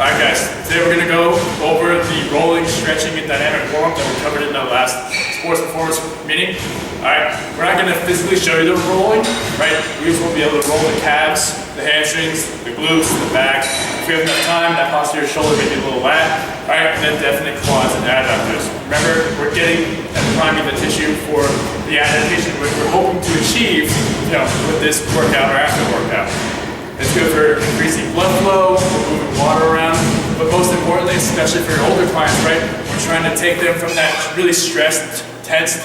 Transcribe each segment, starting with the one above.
Alright guys, today we're going to go over the rolling, stretching, and dynamic warm-up that we covered in the last sports performance meeting. Alright, we're not going to physically show you the rolling, right? We just will be able to roll the calves, the hamstrings, the glutes, the back. If we have enough time, that posterior shoulder may be a little lat. Alright, and then definitely quads and adductors. Remember, we're getting and priming the tissue for the adaptation which we're hoping to achieve, with this workout or after workout. It's good for increasing blood flow, moving water around, but most importantly, especially for your older clients, right? We're trying to take them from that really stressed, tense,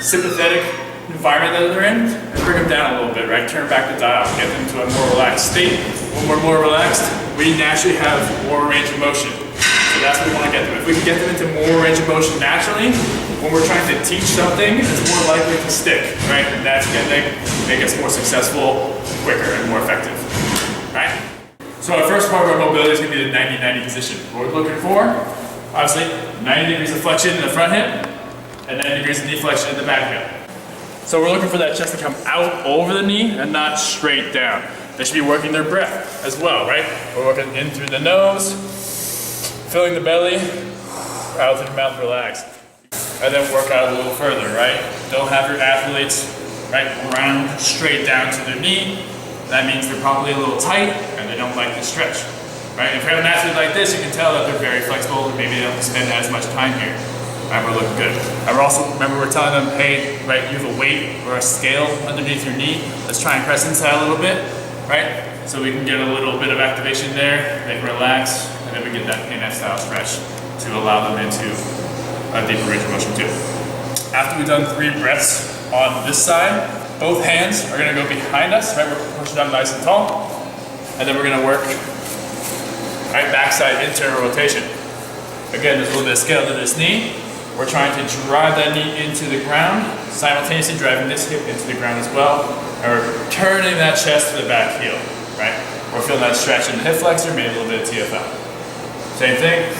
sympathetic environment that they're in and bring them down a little bit, right? Turn back the dial, get them to a more relaxed state. When we're more relaxed, we naturally have more range of motion. So that's what we want to get them. If we can get them into more range of motion naturally, when we're trying to teach something, it's more likely to stick, right? And that's going to make us more successful, quicker, and more effective. Right? So our first part of our mobility is going to be the 90-90 position. What we're looking for, obviously, 90 degrees of flexion in the front hip, and 90 degrees of deflection in the back hip. So we're looking for that chest to come out over the knee and not straight down. They should be working their breath as well, right? We're working in through the nose, filling the belly, out through the mouth, relax. And then work out a little further, right? Don't have your athletes, right, round straight down to their knee. That means they're probably a little tight and they don't like to stretch, right? If you have an athlete like this, you can tell that they're very flexible and maybe they don't spend as much time here. Right, we're looking good. I also remember we're telling them, hey, right, you have a weight or a scale underneath your knee. Let's try and press inside a little bit, right? So we can get a little bit of activation there, they can relax, and then we get that PNF style stretch to allow them into a deeper range of motion too. After we've done 3 breaths on this side, both hands are going to go behind us, right? We're pushing down nice and tall. And then we're going to work, right, backside internal rotation. Again, there's a little bit of scale to this knee. We're trying to drive that knee into the ground, simultaneously driving this hip into the ground as well. And we're turning that chest to the back heel, right? We're feeling that stretch in the hip flexor, maybe a little bit of TFL. Same thing.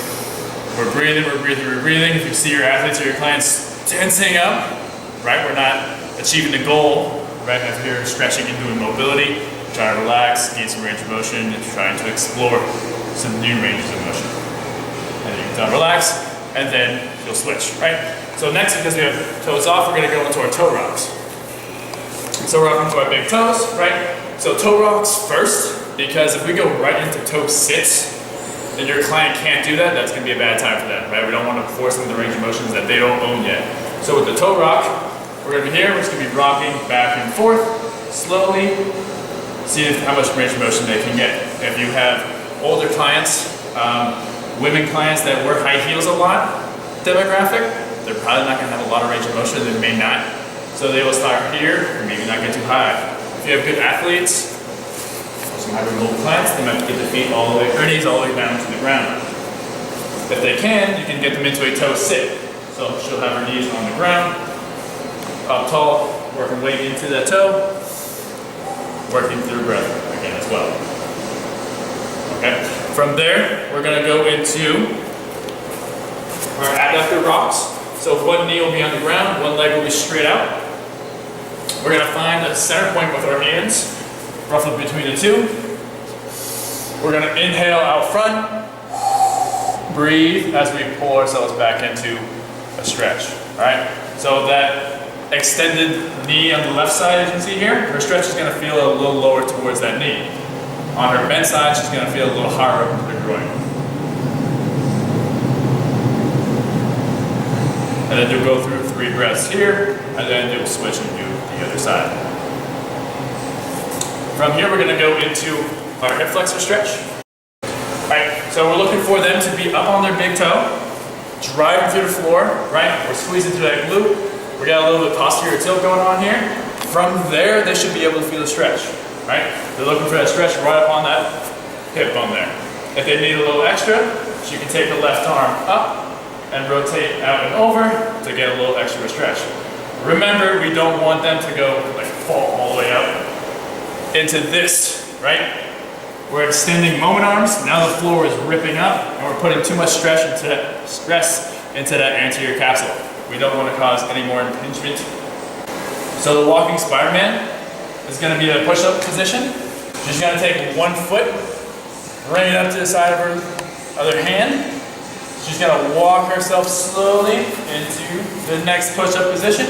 We're breathing, we're breathing, we're breathing. If you see your athletes or your clients tensing up, right, we're not achieving the goal, right? If you're stretching and doing mobility, trying to relax, gain some range of motion, and trying to explore some new ranges of motion. And then you can relax, and then you'll switch, right? So next, because we have toes off, we're gonna go into our toe rocks. So we're up into our big toes, right? So toe rocks first, because if we go right into toe sits, and your client can't do that, that's gonna be a bad time for them, right? We don't wanna force them the range of motions that they don't own yet. So with the toe rock, we're going to be here, we're just going to be rocking back and forth, slowly, seeing how much range of motion they can get. If you have older clients, women clients that wear high heels a lot, demographic, they're probably not going to have a lot of range of motion, they may not. So they will start here, or maybe not get too high. If you have good athletes, or some hypermobile clients, they might get the feet all the way, or knees all the way down to the ground. If they can, you can get them into a toe sit. So she'll have her knees on the ground, up tall, working weight into that toe, working through breath again as well. Okay. From there, we're going to go into our adductor rocks. So one knee will be on the ground, one leg will be straight out. We're going to find a center point with our hands, roughly between the two. We're going to inhale out front, breathe as we pull ourselves back into a stretch. All right. So that extended knee on the left side, as you can see here, her stretch is going to feel a little lower towards that knee. On her bent side, she's going to feel a little higher up to the groin. And then you'll go through 3 breaths here, and then you'll switch and do the other side. From here, we're going to go into our hip flexor stretch. Right, so we're looking for them to be up on their big toe, driving through the floor, right? We're squeezing through that glute. We got a little bit of posterior tilt going on here. From there, they should be able to feel the stretch, right? They're looking for that stretch right up on that hip bone there. If they need a little extra, you can take the left arm up and rotate out and over to get a little extra stretch. Remember, we don't want them to go like fall all the way up into this, right? We're extending moment arms. Now the floor is ripping up, and we're putting too much stress into that anterior capsule. We don't want to cause any more impingement. So the walking Spider-Man is going to be in a push-up position. You're just going to take one foot, bring it up to the side of her other hand. She's gonna walk herself slowly into the next push-up position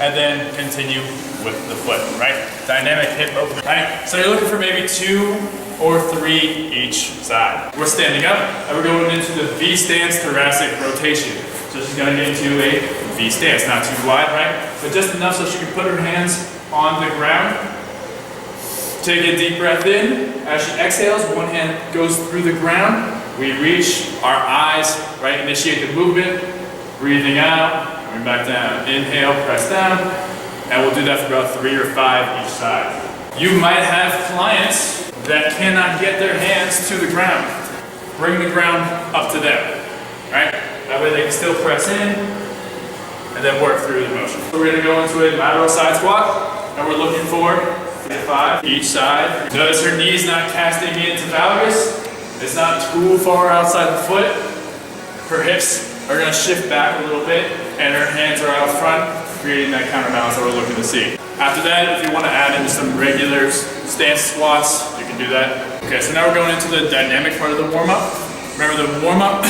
and then continue with the foot, right? Dynamic hip opener, right? So you're looking for maybe 2 or 3 each side. We're standing up and we're going into the V stance thoracic rotation. So she's gonna get into a V stance, not too wide, right? But just enough so she can put her hands on the ground. Take a deep breath in. As she exhales, one hand goes through the ground. We reach our eyes, right? Initiate the movement. Breathing out, coming back down. Inhale, press down. And we'll do that for about 3 or 5 each side. You might have clients that cannot get their hands to the ground. Bring the ground up to them, right? That way they can still press in and then work through the motion. So we're gonna go into a lateral side squat and we're looking for 3 to 5 each side. Notice her knees not casting into valgus. It's not too far outside the foot. Her hips are gonna shift back a little bit and her hands are out front, creating that counterbalance that we're looking to see. After that, if you wanna add in some regular stance squats, you can do that. Okay, so now we're going into the dynamic part of the warm-up. Remember the warm-up